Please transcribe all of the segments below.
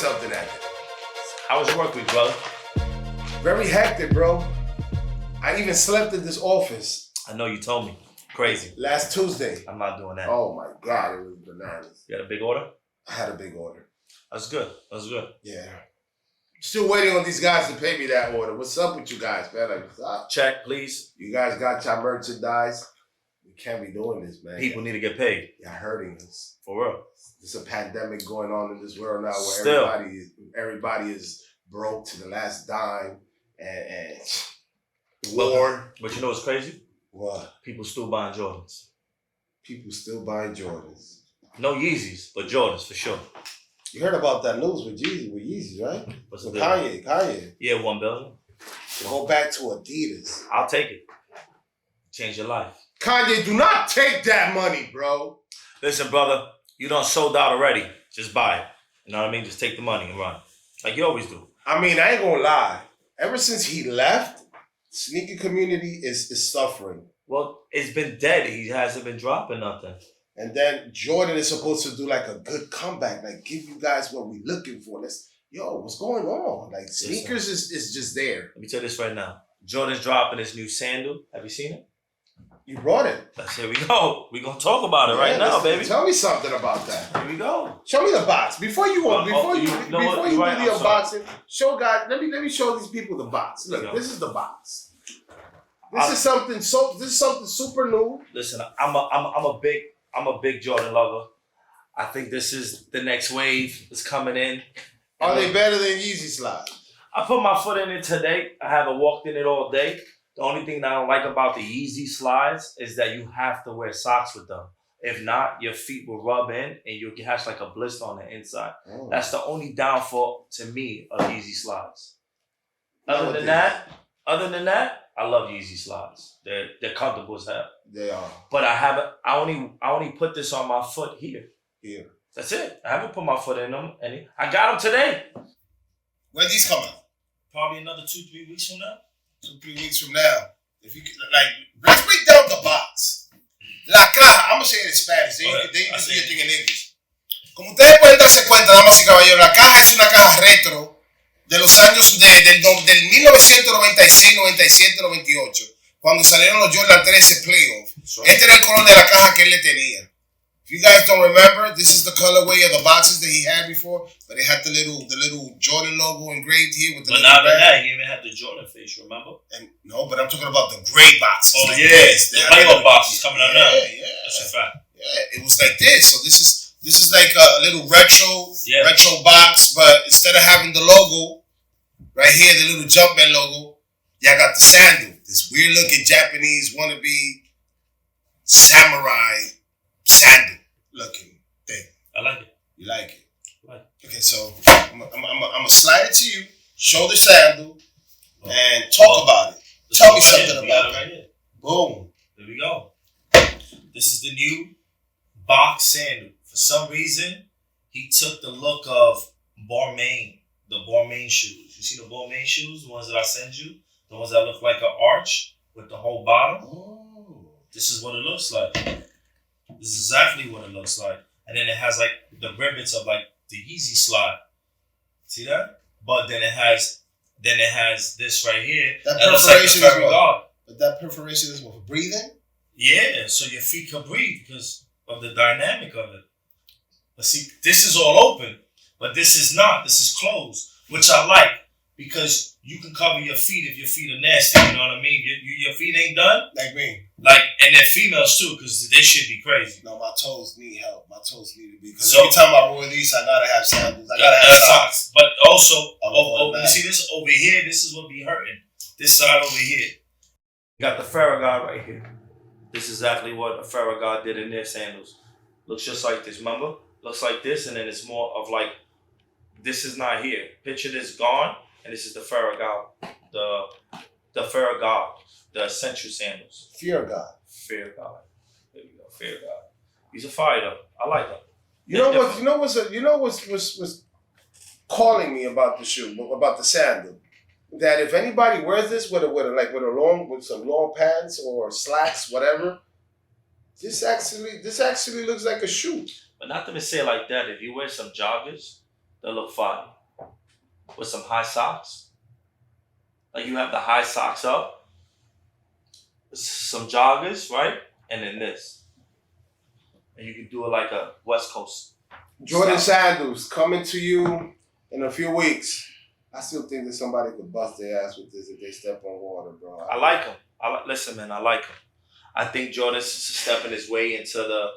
something at it. How was your work week, brother? Very hectic, bro. I even slept in this office. I know you told me. Crazy. Last Tuesday. I'm not doing that. Oh my God, it was bananas. You had a big order? I had a big order. That's good. That's good. Yeah. Still waiting on these guys to pay me that order. What's up with you guys, man? Like, check, please. You guys got your merchandise. We can't be doing this, man. People need to get paid. You're hurting us. For real. There's a pandemic going on in this world now where Still. everybody is broke to the last dime and war. But you know what's crazy? What? People still buying Jordans. People still buying Jordans. No Yeezys, but Jordans for sure. You heard about that news with Yeezys, right? What's with the Kanye. Yeah, $1 billion. Go back to Adidas. I'll take it. Change your life. Kanye, do not take that money, bro. Listen, brother, you done sold out already. Just buy it. You know what I mean? Just take the money and run. Like you always do. I mean, I ain't gonna lie. Ever since he left, sneaker community is suffering. Well, it's been dead. He hasn't been dropping nothing. And then Jordan is supposed to do like a good comeback, like give you guys what we're looking for. What's going on? Like sneakers is just there. Let me tell you this right now. Jordan's dropping his new sandal. Have you seen it? You brought it. Here we go. We're gonna talk about it right now, baby. Tell me something about that. Here we go. Show me the box. Before you do the unboxing, show guys, let me show these people the box. Look, this is the box. This is something super new. Listen, I'm a big Jordan lover. I think this is the next wave that's coming in. Are they better than Yeezy slides? I put my foot in it today. I haven't walked in it all day. The only thing that I don't like about the Yeezy slides is that you have to wear socks with them. If not, your feet will rub in and you'll have like a blister on the inside. Oh. That's the only downfall to me of Yeezy slides. Other than that, I love Yeezy slides. They're comfortable as hell. They are. But I only put this on my foot here. Here. That's it. I haven't put my foot in them. I got them today. When these come out? Probably another 2-3 weeks from now. 2-3 weeks from now. If you let's break down the box. La caja, I'm gonna say it in Spanish. Then you can do your thing in English. Como ustedes pueden darse cuenta, damas y caballeros, la caja es una caja retro de los años del 1996, 97, 98, cuando salieron los Jordan 13 Playoff. Este era el color de la caja que él le tenía. If you guys don't remember, this is the colorway of the boxes that he had before, but it had the little Jordan logo engraved here with the. But not only that, he even had the Jordan face. Remember? And no, but I'm talking about the gray boxes. Oh like the playoff boxes coming out now. Yeah, that's a fact. Yeah, it was like this. So this is like a little retro box, but instead of having the logo right here, the little Jumpman logo, y'all got the sandal. This weird looking Japanese wannabe samurai sandal looking thing. I like it. You like it? I like it. Okay, so I'm gonna slide it to you, show the sandal, and talk about it. Tell me something about it. Right here. Boom. There we go. This is the new box sandal. For some reason, he took the look of Balvin, the Balvin shoes. You see the Balvin shoes, the ones that I sent you? The ones that look like an arch with the whole bottom? Oh. This is what it looks like. This is exactly what it looks like. And then it has like the ribbons of like the Yeezy slide. See that? But then it has this right here. That perforation is what? But that perforation is what, for breathing? Yeah, so your feet can breathe because of the dynamic of it. But see, this is all open, but this is not. This is closed, which I like because you can cover your feet if your feet are nasty. You know what I mean? Your feet ain't done. Like me. And then females too, because they should be crazy. No, my toes need help. My toes need to be. Because every time I roll these, I gotta have sandals. I gotta have socks. But also, you see this over here? This is what be hurting. This side over here. You got the Farragut right here. This is exactly what a Farragut did in their sandals. Looks just like this, remember? Looks like this, and then it's more of like, this is not here. Picture this gone, and this is the Farragut. The Farragut, the essential sandals. Fear God. Fear God. There we go. Fear God. He's a fire though. I like them. You know what's calling me about the shoe, about the sandal. That if anybody wears this with some long pants or slacks, whatever, this actually looks like a shoe. But not to say it like that. If you wear some joggers, they'll look fire. with some high socks. Like you have the high socks up, some joggers, right? And then this. And you can do it like a West Coast. Jordan sandals coming to you in a few weeks. I still think that somebody could bust their ass with this if they step on water, bro. I like him. Listen, man, I like him. I think Jordan's stepping his way into the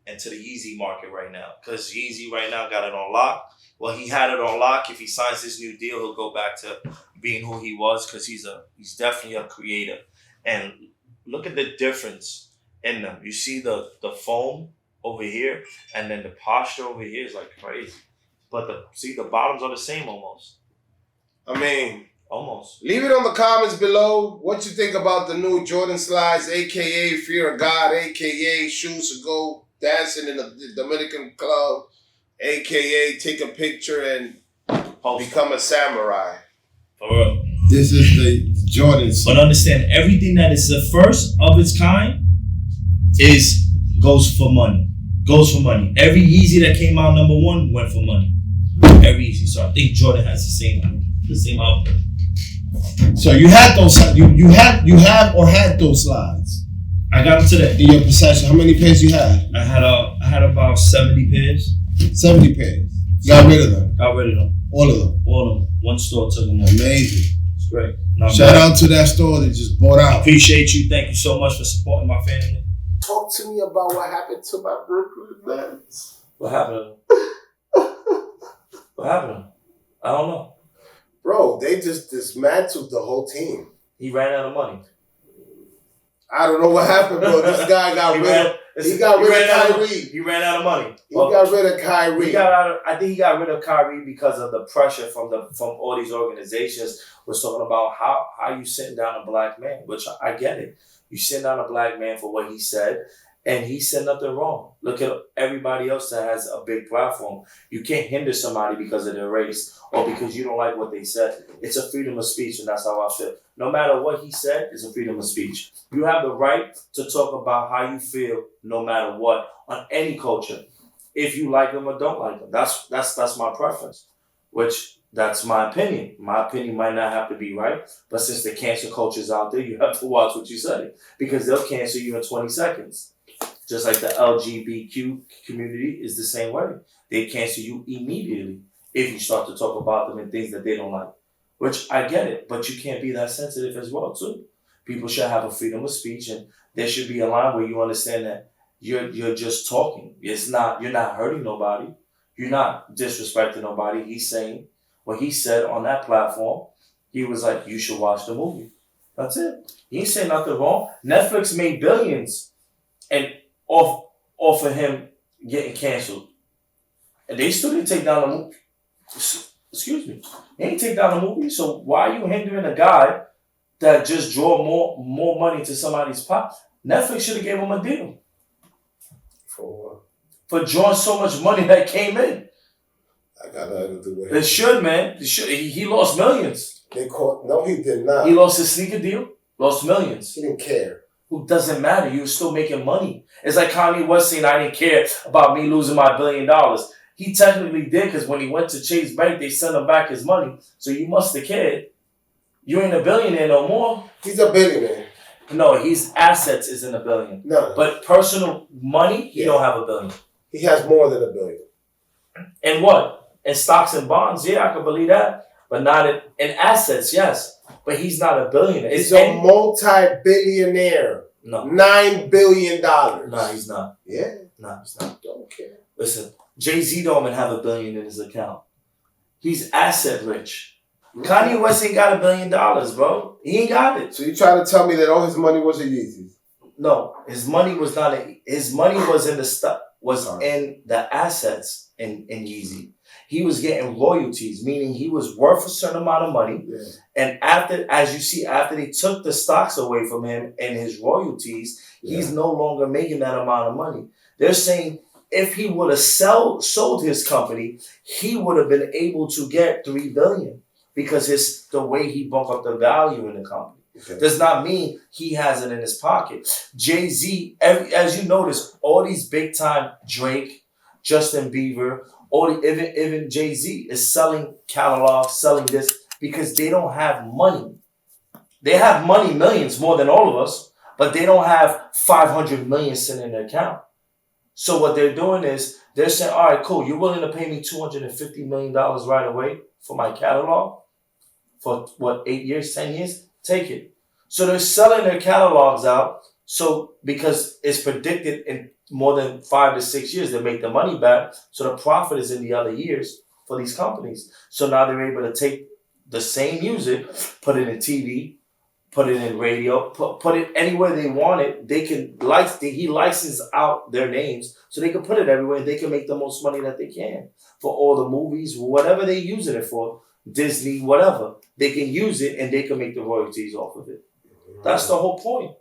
Yeezy market right now, because Yeezy right now got it on lock. Well, he had it on lock. If he signs his new deal, he'll go back to being who he was, because he's definitely a creator. And look at the difference in them. You see the foam over here, and then the posture over here is like crazy. But the bottoms are the same almost. I mean, almost. Leave it on the comments below what you think about the new Jordan slides, aka Fear of God, aka shoes to go dancing in the Dominican club, aka take a picture and become a samurai. For real. This is the Jordan. But understand, everything that is the first of its kind goes for money. Goes for money. Every Yeezy that came out number one went for money. Every Yeezy. So I think Jordan has the same output. So you had those. You have or had those slides. I got them today. In your possession, how many pairs you had? I had about 70 pairs. 70 pairs. You got rid of them. Got rid of them. All of them. All of them. One store took them all. Amazing. It's great. Shout out to that store that just bought out. Appreciate you. Thank you so much for supporting my family. Talk to me about what happened to my Brooklyn Nets. What happened? What happened? I don't know. Bro, they just dismantled the whole team. He ran out of money. I don't know what happened, bro. This guy got rid of Kyrie. He ran out of money. He got rid of Kyrie. I think he got rid of Kyrie because of the pressure from all these organizations. Was talking about how you sitting down a black man, which I get it. You sitting down a black man for what he said, and he said nothing wrong. Look at everybody else that has a big platform. You can't hinder somebody because of their race or because you don't like what they said. It's a freedom of speech, and that's how I feel. No matter what he said, it's a freedom of speech. You have the right to talk about how you feel no matter what on any culture. If you like them or don't like them. That's my preference, which that's my opinion. My opinion might not have to be right, but since the cancel culture is out there, you have to watch what you say because they'll cancel you in 20 seconds. Just like the LGBTQ community is the same way. They cancel you immediately if you start to talk about them and things that they don't like. Which I get it, but you can't be that sensitive as well too. People should have a freedom of speech, and there should be a line where you understand that you're just talking. You're not hurting nobody. You're not disrespecting nobody. He's saying what he said on that platform. He was like, you should watch the movie. That's it. He ain't saying nothing wrong. Netflix made billions and off of him getting canceled. And they still didn't take down the movie. Excuse me. They didn't take down the movie. So why are you hindering a guy that just draw more money to somebody's pot? Netflix should have gave him a deal. For what? For drawing so much money that came in. I got nothing to do with it. It should, man. He lost millions. No, he did not. He lost his sneaker deal. Lost millions. He didn't care. Who doesn't matter? You were still making money. It's like Kanye West saying, I didn't care about me losing my $1 billion. He technically did because when he went to Chase Bank, they sent him back his money. So you must have cared. You ain't a billionaire no more. He's a billionaire. No, his assets isn't $1 billion. No. But personal money, he don't have $1 billion. He has more than $1 billion. And what? In stocks and bonds? Yeah, I can believe that. But not in assets, yes. But he's not a billionaire. He's a multi-billionaire. No. $9 billion. No, he's not. Yeah. No, he's not. Don't care. Listen, Jay-Z don't even have $1 billion in his account. He's asset rich. Kanye West ain't got $1 billion, bro. He ain't got it. So you trying to tell me that all his money was a Yeezy? No, his money was not. His money was in the stuff. In the assets in Yeezy. He was getting royalties, meaning he was worth a certain amount of money. Yeah. And after they took the stocks away from him and his royalties, he's no longer making that amount of money. They're saying if he would have sold his company, he would have been able to get $3 billion because the way he bumped up the value in the company. Okay. Does not mean he has it in his pocket. Jay-Z, as you notice, all these big time Drake, Justin Bieber, even Jay-Z is selling catalogs, selling this because they don't have money. They have money, millions more than all of us, but they don't have 500 million sitting in their account. So what they're doing is they're saying, all right, cool, you're willing to pay me $250 million right away for my catalog? For what, 8 years, 10 years? Take it. So they're selling their catalogs out. So because it's predicted in more than 5 to 6 years, they make the money back. So the profit is in the other years for these companies. So now they're able to take the same music, put it in TV, put it in radio, put it anywhere they want it. They can he licenses out their names so they can put it everywhere. And they can make the most money that they can for all the movies, whatever they're using it for, Disney, whatever. They can use it and they can make the royalties off of it. That's the whole point.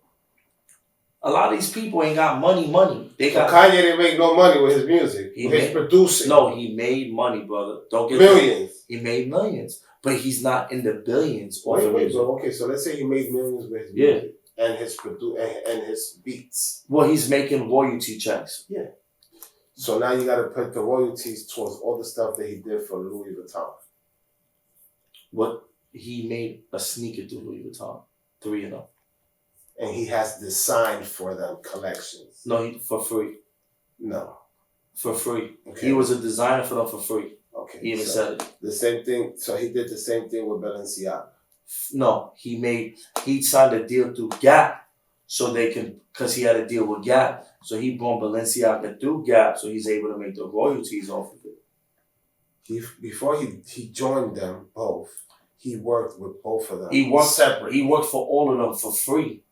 A lot of these people ain't got money. Kanye didn't make no money with his music. His producing. No, he made money, brother. Don't get millions. He made millions, but he's not in the billions. Wait, bro. Okay, so let's say he made millions with his music and his and his beats. Well, he's making royalty checks. Yeah. So now you got to put the royalties towards all the stuff that he did for Louis Vuitton. What he made a sneaker through Louis Vuitton, 3 of them. And he has designed for them collections. No, for free. No. For free. Okay. He was a designer for them for free. Okay. He even said it. The same thing. So he did the same thing with Balenciaga. No, he signed a deal through Gap so they can, because he had a deal with Gap. So he brought Balenciaga through Gap so he's able to make the royalties off of it. Before he joined them both, he worked with both of them. He worked separate. He worked for all of them for free.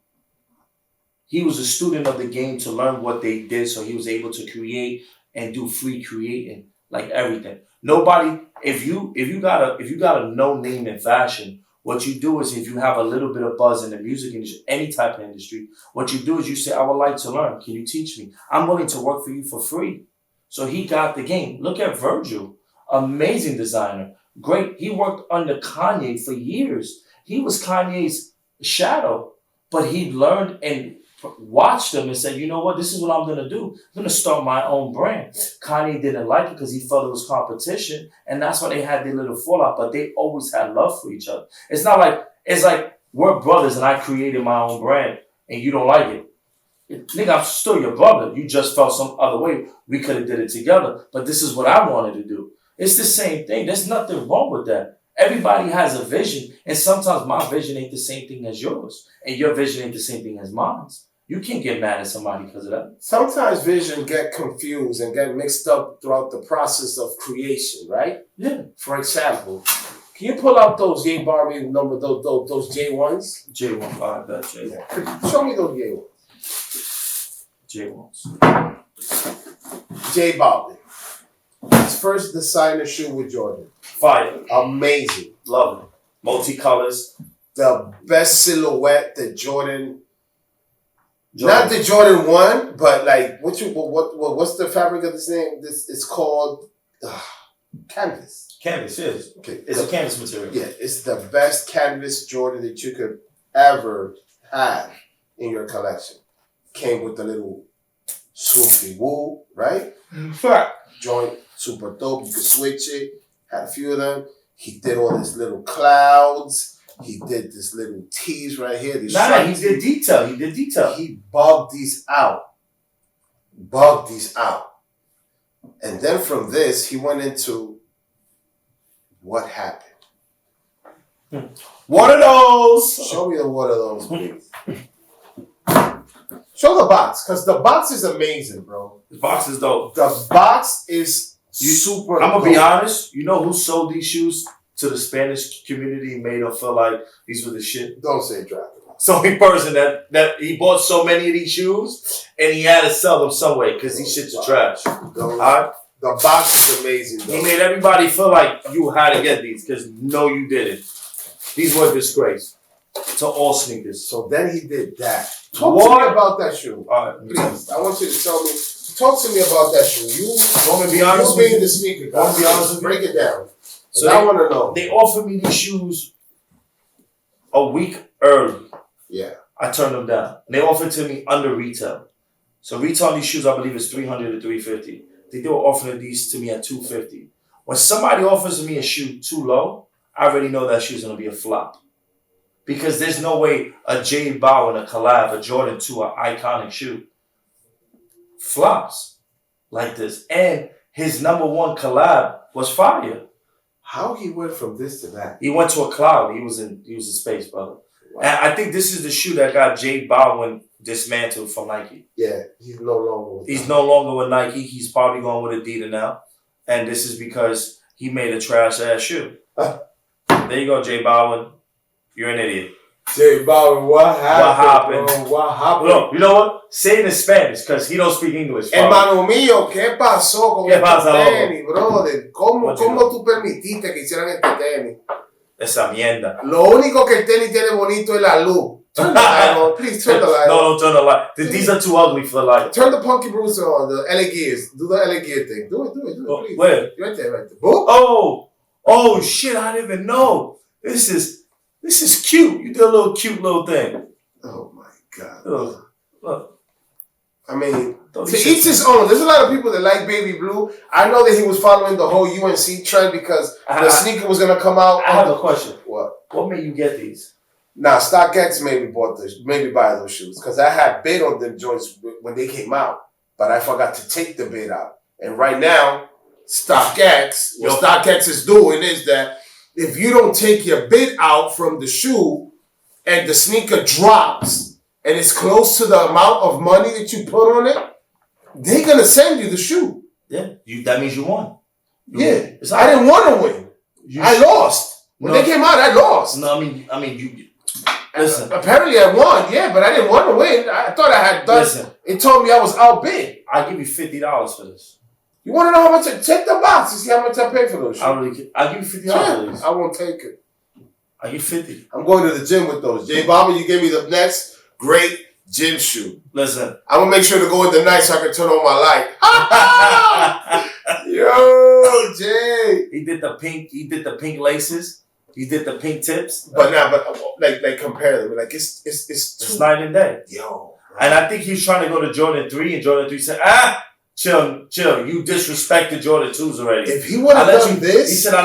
He was a student of the game to learn what they did, so he was able to create and do free creating, like everything. Nobody, if you got a no name in fashion, what you do is if you have a little bit of buzz in the music industry, any type of industry, what you do is you say, I would like to learn. Can you teach me? I'm willing to work for you for free. So he got the game. Look at Virgil, amazing designer, great. He worked under Kanye for years. He was Kanye's shadow, but he learned and watched them and said, you know what, this is what I'm going to do. I'm going to start my own brand. Kanye didn't like it because he felt it was competition, and that's why they had their little fallout, but they always had love for each other. It's like we're brothers and I created my own brand and you don't like it. Nigga, I'm still your brother. You just felt some other way. We could have did it together, but this is what I wanted to do. It's the same thing. There's nothing wrong with that. Everybody has a vision, and sometimes my vision ain't the same thing as yours, and your vision ain't the same thing as mine. You can't get mad at somebody because of that. Sometimes vision get confused and get mixed up throughout the process of creation, right? Yeah. For example, can you pull out those J Barbie number, those J1s? J1, I bet J1. Yeah. Show me those J1s. J Balvin. His first designer shoe with Jordan. Fire. Amazing. Love it. Multicolors. The best silhouette that Jordan. Not the Jordan 1, but like what's the fabric of this name? It's called canvas. Canvas, yes. Okay. It's a canvas material. Yeah, it's the best canvas Jordan that you could ever have in your collection. Came with the little swoopy woo, right? Fact. Joint, super dope. You could switch it. Had a few of them. He did all these little clouds. He did this little tease right here. He did detail. He bugged these out. And then from this, he went into what happened. One of those. Show me the one of those, please. Show the box, because the box is amazing, bro. The box is dope. The box is super I'm going to be honest. You know who sold these shoes to the Spanish community and made them feel like these were the shit? Don't say Dragon. So only person that he bought so many of these shoes and he had to sell them some way because these shits are trash. The box is amazing, though. He made everybody feel like you had to get these because no, you didn't. These were a disgrace to all sneakers. So then he did that. Talk to me about that shoe. All right, please. I want you to tell me. Talk to me about that shoe. You want me to be honest with you? Being the sneaker guy. Want me to be honest with you? Break it down. So I want to know. They offered me these shoes a week early. Yeah. I turned them down. And they offered to me under retail. So retail on these shoes, I believe, is $300 to $350. they were offering these to me at $250. When somebody offers me a shoe too low, I already know that shoe's gonna be a flop. Because there's no way a J Balvin, a collab, a Jordan 2, an iconic shoe, flops like this. And his number one collab was fire. How he went from this to that? He went to a cloud. He was in space, brother. Wow. And I think this is the shoe that got J Balvin dismantled from Nike. Yeah, he's no longer with Nike. He's probably going with Adidas now. And this is because he made a trash ass shoe. There you go, J Balvin. You're an idiot. J Balvin, what happened? Bro? What happened? Look, you know what? Say it in Spanish, because he don't speak English. Hermano mío, ¿qué pasó con este tenis, brother? ¿Cómo tú permitiste que hicieran este tenis? Esa mierda. Lo único que el tenis tiene bonito es la luz. Turn the light on. Please turn the light on. No, don't turn the light. These are too ugly for the light. Turn the Punky Brewster on, the LA Gears. Do the LA Gear thing. Do it, please. Where? Right there. Boop. Oh, shit, I didn't even know. This is cute. You did a cute little thing. Oh, my God. Look. I mean, to each his own. There's a lot of people that like baby blue. I know that he was following the whole UNC trend because the sneaker was going to come out. I have a question. What? What made you get these? Nah, StockX made me buy those shoes because I had bid on them joints when they came out, but I forgot to take the bid out. And right now, StockX, what StockX is doing is that if you don't take your bid out from the shoe and the sneaker drops and it's close to the amount of money that you put on it, they're gonna send you the shoe. Yeah, that means you won. I didn't want to win. I lost. When they came out, I lost. No, I mean, you. Listen. Apparently I won, yeah, but I didn't want to win. I thought I had done. Listen. It told me I was outbid. I'll give you $50 for this. You want to know how much? Check the box and see how much I paid for those. I'll give you $50 for these. I won't take it. I'll give you $50. I'm going to the gym with those. J Balvin, you gave me the next great gym shoe. Listen. I'm going to make sure to go in the night so I can turn on my light. Yo, Jay. He did the pink laces. He did the pink tips. But like compare them. Like it's night and day. Yo. Bro. And I think he's trying to go to Jordan 3 and Jordan 3 said, chill. You disrespected Jordan 2s already. If he would have done this. He said I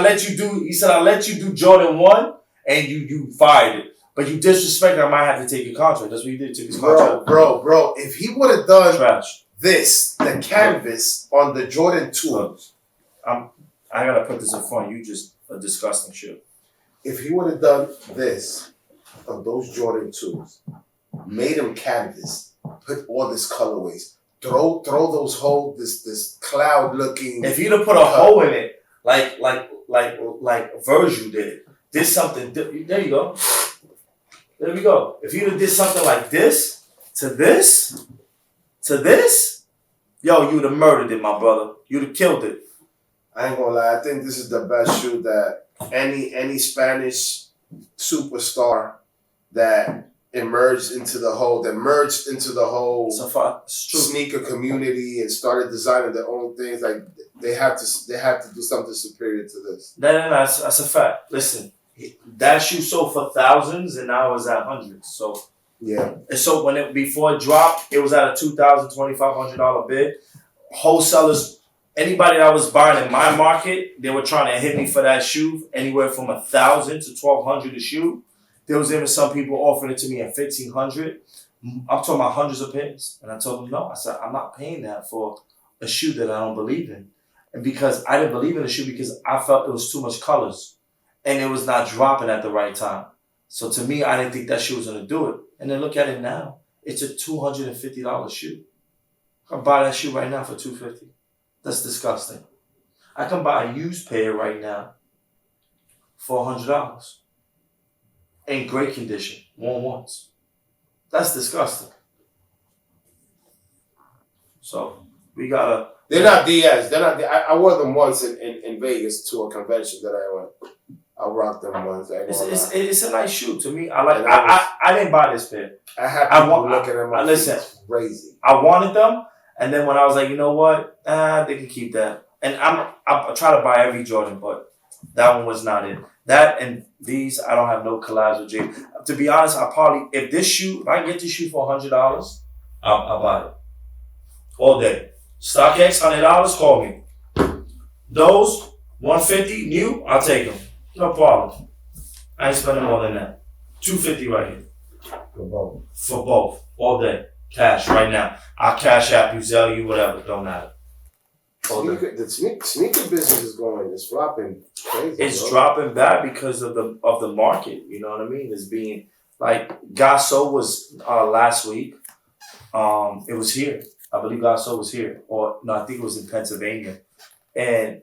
let you do Jordan 1 and you fired it. But you disrespected, I might have to take your contract. That's what you did, took his contract. Bro, if he would have done the canvas on the Jordan 2. I gotta put this in front. You just a disgusting shit. If he would have done this on those Jordan 2s, made them canvas, put all this colorways, throw those holes, this cloud looking. If you'd have put a hole in it, like Virgil did something. There you go. There we go. If you'd have did something like this to this, yo, you'd have murdered it, my brother. You'd have killed it. I ain't gonna lie. I think this is the best shoe that any Spanish superstar that merged into the whole sneaker community and started designing their own things. Like they have to do something superior to this. No, that's a fact. Listen, that shoe sold for thousands and now it's at hundreds. So yeah. And so before it dropped, it was at a $2,000, $2,500 bid. Wholesalers. Anybody that was buying in my market, they were trying to hit me for that shoe anywhere from $1,000 to $1,200 a shoe. There was even some people offering it to me at $1,500. I'm talking about hundreds of pins. And I told them no. I said, I'm not paying that for a shoe that I don't believe in. And because I didn't believe in the shoe because I felt it was too much colors. And it was not dropping at the right time. So to me, I didn't think that shoe was going to do it. And then look at it now. It's a $250 shoe. I can buy that shoe right now for $250. That's disgusting. I can buy a used pair right now for $100. In great condition. Worn once. That's disgusting. So, we gotta... They're not Diaz. I wore them once in Vegas to a convention that I went. I rocked them once. It's a nice shoe to me. I didn't buy this pair. I had people looking at my listen, feet. Crazy. I wanted them. And then when I was like, you know what? They can keep that. And I try to buy every Jordan, but that one was not it. That and these, I don't have no collabs with Jay. To be honest, if I get this shoe for $100, I'll buy it. All day. StockX, $100, call me. Those, $150 new, I'll take them. No problem. I ain't spending more than that. $250 right here. For both. For both. All day. Cash right now. I'll cash app you, Zelle you, whatever. Don't matter. The sneaker business is going, it's flopping crazy. It's dropping bad because of the market. You know what I mean? It's being like Gasso was last week. It was here. I believe Gasso was here. Or no, I think it was in Pennsylvania. And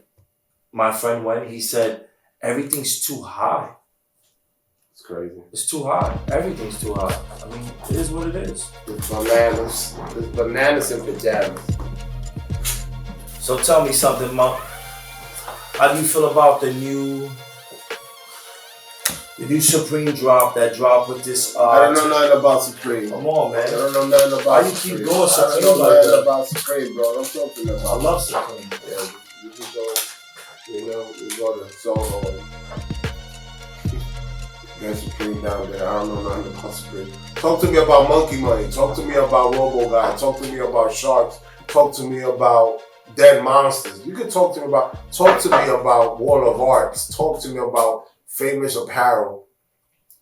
my friend went, he said, everything's too high. It's crazy. It's too high. Everything's too high. I mean, it is what it is. It's bananas. There's bananas in pajamas. So tell me something, Monk. How do you feel about the new Supreme drop that dropped with this? I don't know nothing about Supreme. Come on, man. I don't know nothing about Why you Supreme. keep going Supreme? I don't know nothing about Supreme, bro. Don't talk to me about I love Supreme. Yeah, you just go, you go to Soho and get Supreme down there. I don't know nothing about Supreme. Talk to me about Monkey Money. Talk to me about Robo Guy. Talk to me about Sharks. Talk to me about Dead Monsters. You can talk to me about Wall of Arts. Talk to me about Famous Apparel.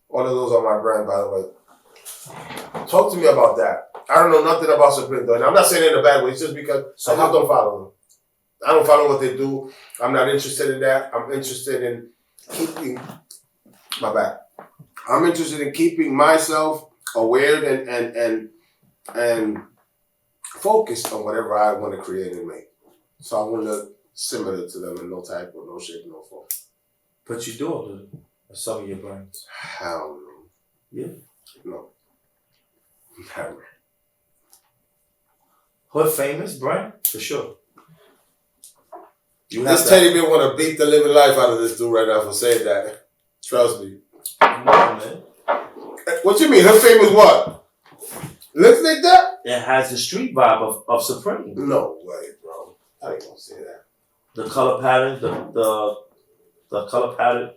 All of those are my brand, by the way. Talk to me about that. I don't know nothing about Supreme though. And I'm not saying it in a bad way. It's just because I just don't follow them. I don't follow what they do. I'm not interested in that. I'm interested in keeping I'm interested in keeping myself aware and focused on whatever I want to create and make. So I want to look similar to them in no type or no shape, no form. But you do a little. Some of your brands. Hell no. Yeah. No. Never. Hood famous brand? For sure. This teddy bear want to beat the living life out of this dude right now for saying that. Trust me. Come on, man. What you mean? Her famous what? Looks like that? It has the street vibe of Supreme. No way, bro. I ain't gonna say that. The color pattern, the color pattern,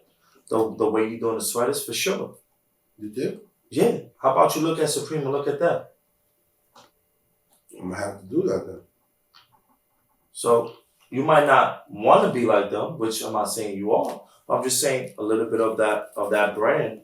the way you doing the sweaters, for sure. You do? Yeah. How about you look at Supreme and look at that? I'm gonna have to do that then. So you might not want to be like them, which I'm not saying you are. But I'm just saying a little bit of that brand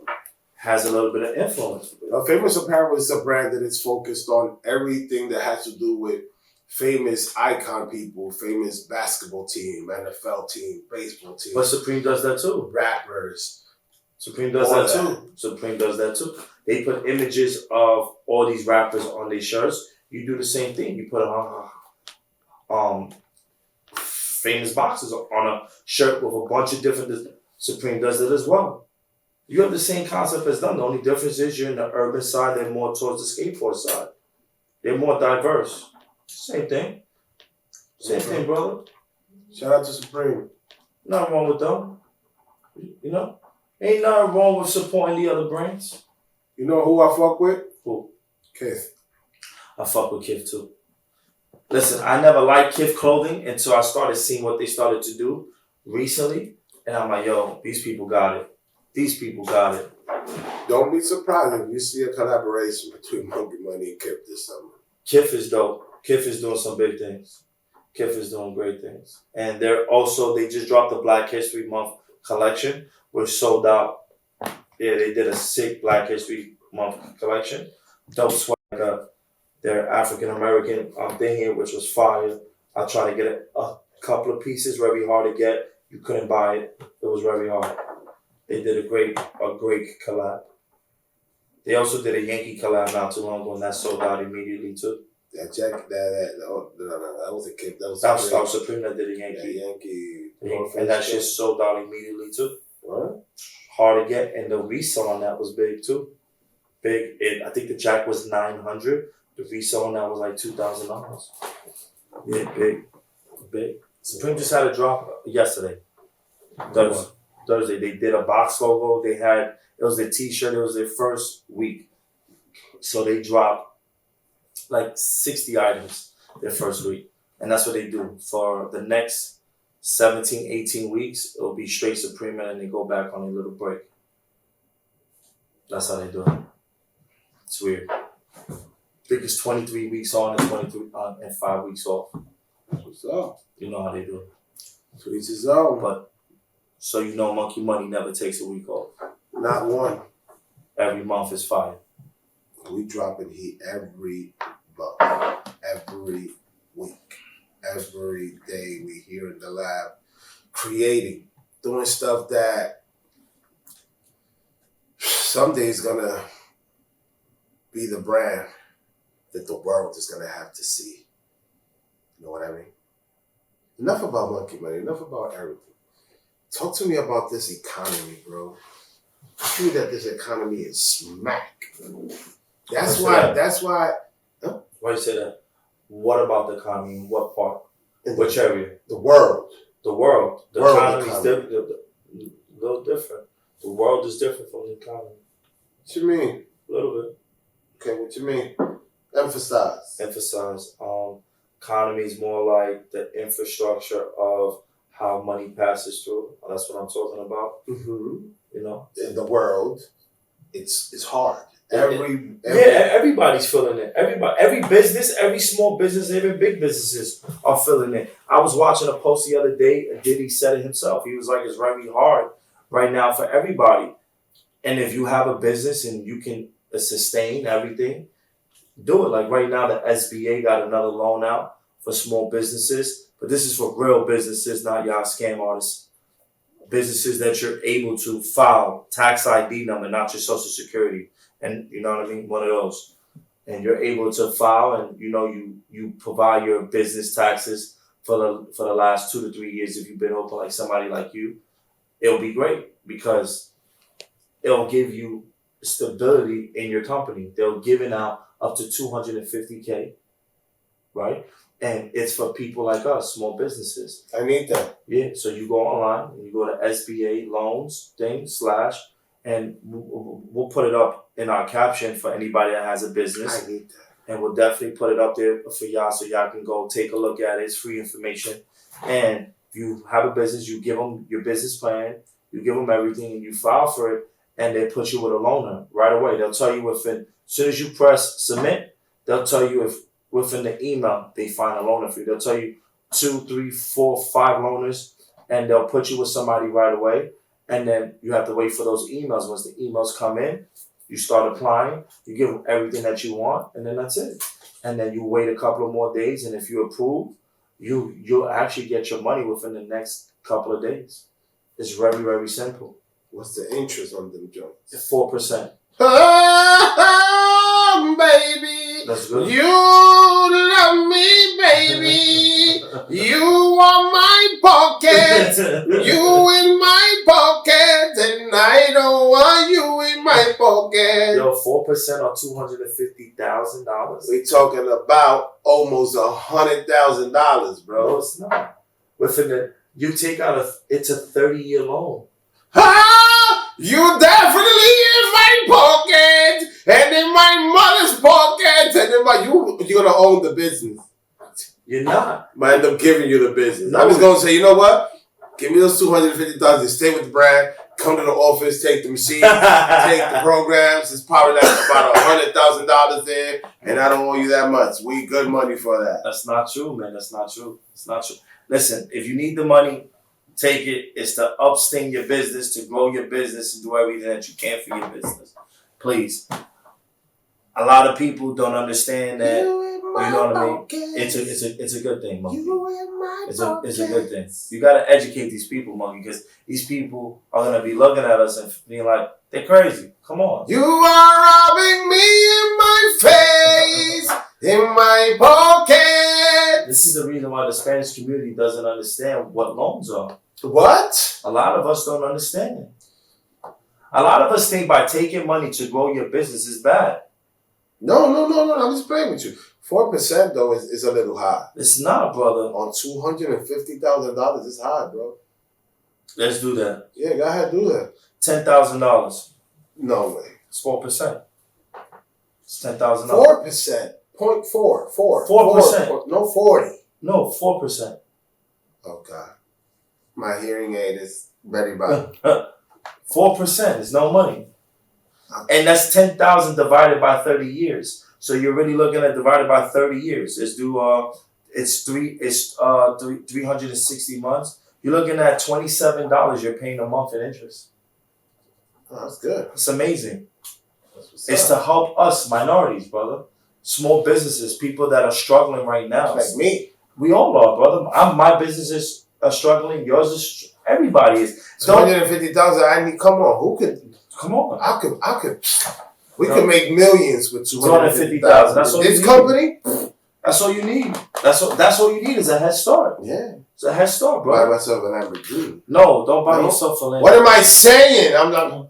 has a little bit of influence. Famous Apparel is a brand that is focused on everything that has to do with famous icon people, famous basketball team, NFL team, baseball team. But Supreme does that too. Rappers. Supreme does that too. Supreme does that too. They put images of all these rappers on their shirts. You do the same thing. You put famous boxes on a shirt with a bunch of different. Supreme does it as well. You have the same concept as them. The only difference is you're in the urban side. They're more towards the skateboard side. They're more diverse. Same thing. Same thing, brother. Shout out to Supreme. Nothing wrong with them. You know? Ain't nothing wrong with supporting the other brands. You know who I fuck with? Who? Kith. I fuck with Kith too. Listen, I never liked Kith clothing until I started seeing what they started to do recently. And I'm like, yo, these people got it. These people got it. Don't be surprised if you see a collaboration between Monkey Money and Kith this summer. Kith is dope. Kith is doing some big things. Kith is doing great things. And they just dropped the Black History Month collection, which sold out. Yeah, they did a sick Black History Month collection. Dope swag. Their African American thing here, which was fire. I tried to get a couple of pieces, very hard to get. You couldn't buy it. It was very hard. They did a great collab. They also did a Yankee collab not too long ago, and that sold out immediately too. That was a Kith. That was Supreme that did a Yankee. Yeah, Yankee. And that shit sold out immediately too. What? Hard to get, and the resale on that was big too. Big. I think the jack was $900. The resale on that was like $2,000. Yeah, big. Supreme just had a drop yesterday. Thursday. They did a box logo. It was their t-shirt. It was their first week. So they dropped like 60 items their first week. And that's what they do. For the next 17, 18 weeks, it'll be straight Supreme and then they go back on a little break. That's how they do it. It's weird. I think it's 23 weeks on and 23 on and 5 weeks off. What's up? You know how they do. To each his own. But so you know, Monkey Money never takes a week off. Not one. Every month is fire. We dropping heat every month, every week, every day. We here in the lab, creating, doing stuff that someday is gonna be the brand that the world is gonna have to see. You know what I mean? Enough about Monkey Money. Enough about everything. Talk to me about this economy, bro. I feel that this economy is smack. That's why. Huh? Why you say that? What about the economy? In what part? Which area? The world. The world. The world economy is a little different. The world is different from the economy. What you mean? A little bit. Okay, what you mean? Emphasize. Economy is more like the infrastructure of how money passes through. That's what I'm talking about. Mm-hmm. You know? In the world, it's hard. Everybody's feeling it. Every business, every small business, even big businesses are feeling it. I was watching a post the other day, and Diddy said it himself. He was like, it's very hard right now for everybody. And if you have a business and you can sustain everything, do it. Like right now, the SBA got another loan out for small businesses, but this is for real businesses, not y'all scam artists. Businesses that you're able to file tax ID number, not your social security. And you know what I mean? One of those. And you're able to file and you provide your business taxes for the last 2 to 3 years if you've been open like somebody like you. It'll be great because it'll give you stability in your company. They'll give it out up to $250K, right? And it's for people like us, small businesses. I need that. Yeah, so you go online and you go to SBA loans / and we'll put it up in our caption for anybody that has a business. I need that. And we'll definitely put it up there for y'all so y'all can go take a look at it. It's free information. And if you have a business, you give them your business plan, you give them everything, and you file for it, and they put you with a loaner right away. They'll tell you as soon as you press submit, they'll tell you if within the email they find a loaner for you. They'll tell you 2, 3, 4, 5 loaners, and they'll put you with somebody right away. And then you have to wait for those emails. Once the emails come in, you start applying, you give them everything that you want, and then that's it. And then you wait a couple of more days, and if you approve, you'll actually get your money within the next couple of days. It's very, very simple. What's the interest on them joints? 4%. Oh, baby. That's good. You love me, baby. You are my pocket. You in my pocket. And I don't want you in my pocket. Yo, 4% or $250,000. We talking about almost $100,000, bro. No, it's not. You take out it's a 30-year loan. Ah, you definitely in my pocket and in my mother's pocket and in you're gonna own the business. You're not. Might end up giving you the business. No. I'm just gonna say, you know what? Give me those $250,000. Stay with the brand. Come to the office. Take the machines. Take the programs. It's probably like about $100,000 there, and I don't owe you that much. We good money for that. That's not true, man. That's not true. It's not true. Listen, if you need the money, take it. It's to upsting your business, to grow your business, and do everything that you can for your business. Please. A lot of people don't understand that. You know what I mean? It's a good thing, Monkey. It's a good thing. You gotta educate these people, Monkey, because these people are gonna be looking at us and being like, they're crazy. Come on. You are robbing me in my face, in my pocket. This is the reason why the Spanish community doesn't understand what loans are. What? A lot of us don't understand. A lot of us think by taking money to grow your business is bad. No. I'm just playing with you. 4% though is a little high. It's not, brother. On $250,000 is high, bro. Let's do that. Yeah, go ahead, do that. $10,000. No way. It's 4%. It's $10,000. 4%. 0.4. 4%. No, 40. No, 4%. Oh God. My hearing aid is very bad. 4% is no money. And that's 10,000 divided by 30 years. So you're really looking at divided by 30 years. Let's do It's 360 months. You're looking at $27 you're paying a month in interest. Oh, that's good. It's amazing. It's to help us minorities, brother. Small businesses, people that are struggling right now. Like me. We all are, brother. My businesses are struggling. Yours is. Everybody is. 250,000. I need. Come on. Who could? Come on. I could. We could make millions with 250,000. That's all. This company. That's all you need. That's all you need is a head start. Yeah. It's a head start, bro. Buy myself a Lamborghini. No, don't buy yourself a Lamborghini. What am I saying?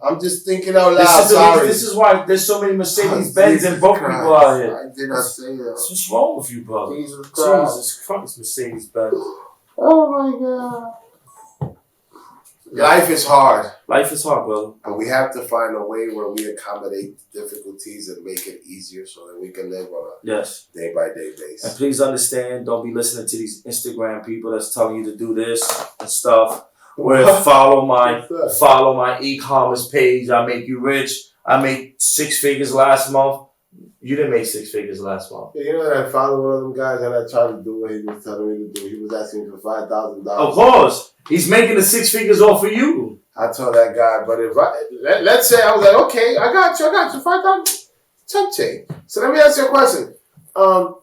I'm just thinking out loud. This is why there's so many Mercedes Benz and broke people out here. I did not say that. What's wrong with you, brother? Jesus Christ. Jesus Christ, Mercedes Benz. Oh my God. Life is hard. Life is hard, brother. And we have to find a way where we accommodate difficulties and make it easier so that we can live on a day by day basis. And please understand, don't be listening to these Instagram people that's telling you to do this and stuff. Where follow my e-commerce page. I make you rich. I made 6 figures last month. You didn't make 6 figures last month. Yeah, you know that I followed one of them guys and I tried to do what he was telling me to do. He was asking me for $5,000. Of course. He's making the 6 figures off of you. I told that guy, but if let's say I was like, okay, I got you, 5,000. Chump change. So let me ask you a question. How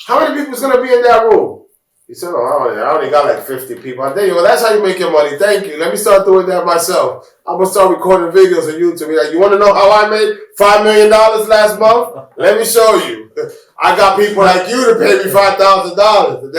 many people is gonna be in that room? He said, I only got like 50 people. I tell you, well, that's how you make your money. Thank you. Let me start doing that myself. I'm gonna start recording videos on YouTube. Like, you wanna know how I made $5 million last month? Let me show you. I got people like you to pay me $5,000.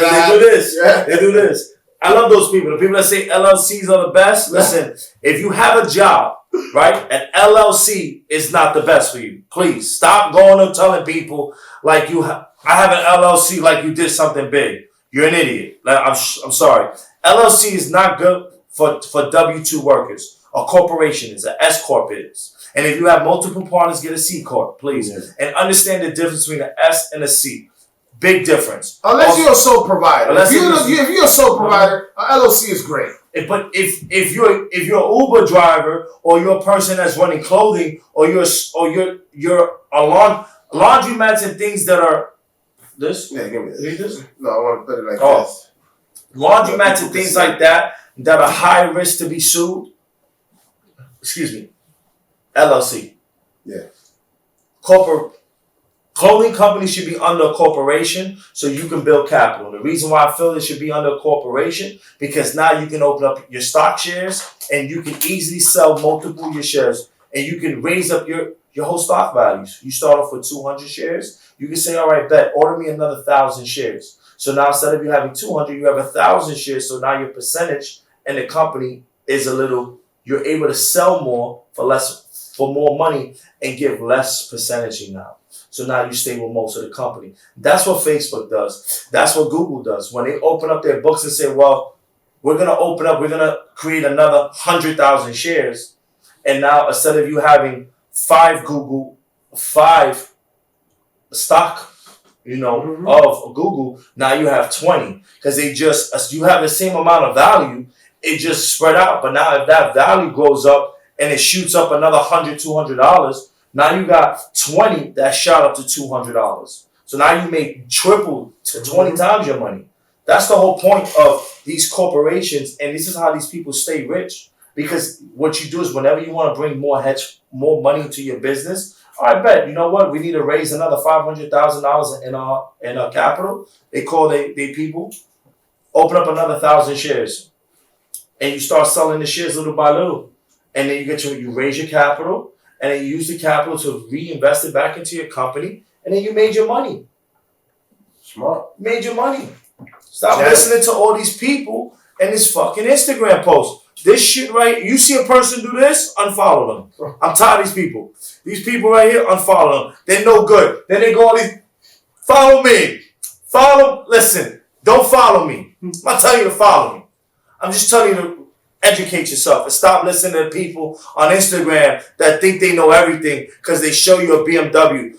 They do this. I love those people. The people that say LLCs are the best. Listen, if you have a job, right, an LLC is not the best for you. Please stop going and telling people like I have an LLC like you did something big. You're an idiot. Like, I'm sorry. LLC is not good for W-2 workers. A corporation is. An S-corp is. And if you have multiple partners, get a C-corp, please. Yeah. And understand the difference between an S and a C. Big difference. Unless you're a sole provider. If you're a sole provider, an LLC is great. But if you're an Uber driver or you're a person that's running clothing or you're a laundromats and things that are this? Yeah, give me this. Need this? No, I want to put it like this. Laundromats and things like that are high risk to be sued. Excuse me. LLC. Yeah. Clothing companies should be under a corporation so you can build capital. The reason why I feel it should be under a corporation, because now you can open up your stock shares and you can easily sell multiple of your shares and you can raise up your whole stock values. You start off with 200 shares. You can say, all right, bet, order me another 1,000 shares. So now instead of you having 200, you have 1,000 shares. So now your percentage in the company is you're able to sell more for more money and give less percentage now. So now you stay with most of the company. That's what Facebook does. That's what Google does. When they open up their books and say, well, we're going to create another 100,000 shares. And now instead of you having 5 stock, of Google, now you have 20. Because you have the same amount of value. It just spread out. But now if that value goes up and it shoots up another $100, $200, now you got 20 that shot up to $200. So now you make triple to 20 times your money. That's the whole point of these corporations, and this is how these people stay rich. Because what you do is whenever you want to bring more money into your business, I bet, you know what, we need to raise another $500,000 in our capital. They call they people, open up another 1,000 shares. And you start selling the shares little by little. And then you raise your capital. And then you use the capital to reinvest it back into your company. And then you made your money. Smart. Made your money. Stop listening to all these people and this fucking Instagram post. This shit right, you see a person do this, unfollow them. I'm tired of these people. These people right here, unfollow them. They're no good. Then they go all these, follow me. Listen, don't follow me. I'm not telling you to follow me. I'm just telling you to educate yourself and stop listening to people on Instagram that think they know everything because they show you a BMW.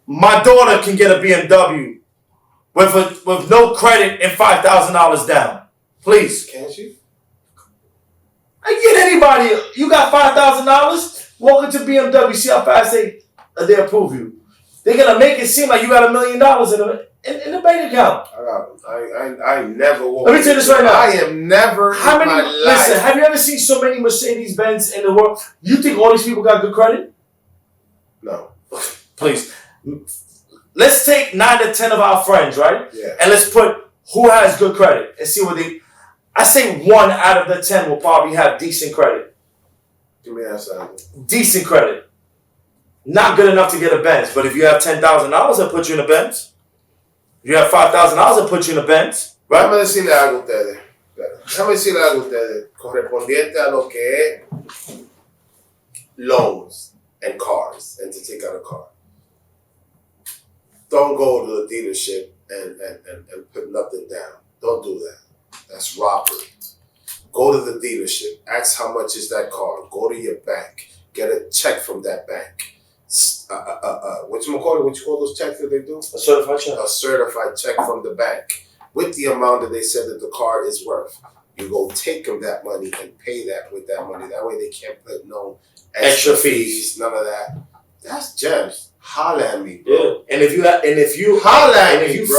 My daughter can get a BMW with no credit and $5,000 down. Please. Can't you? I get anybody. You got $5,000, walk into BMW, see how fast they approve you. They're gonna make it seem like you got $1 million in the bank account. I never. Let me tell you this right now. I am never. How many? Listen, have you ever seen so many Mercedes Benz in the world? You think all these people got good credit? No. Please. Let's take 9 to 10 of our friends, right? Yeah. And let's put who has good credit and see what they. I say 1 out of the 10 will probably have decent credit. Give me that side. Decent credit. Not good enough to get a Benz, but if you have $10,000, that puts you in a Benz. If you have $5,000, that puts you in a Benz, right? Déjame decirle algo a ustedes. Déjame decirle algo a ustedes correspondiente a lo que es loans and cars and to take out a car. Don't go to the dealership and put nothing down. Don't do that. That's robbery. Go to the dealership. Ask how much is that car. Go to your bank. Get a check from that bank. What you call those checks that they do? A certified check. A certified check from the bank with the amount that they said that the car is worth. You go take them that money and pay that with that money. That way they can't put no extra fees, none of that. That's gems. Holla at me, bro. Yeah. And if you bro.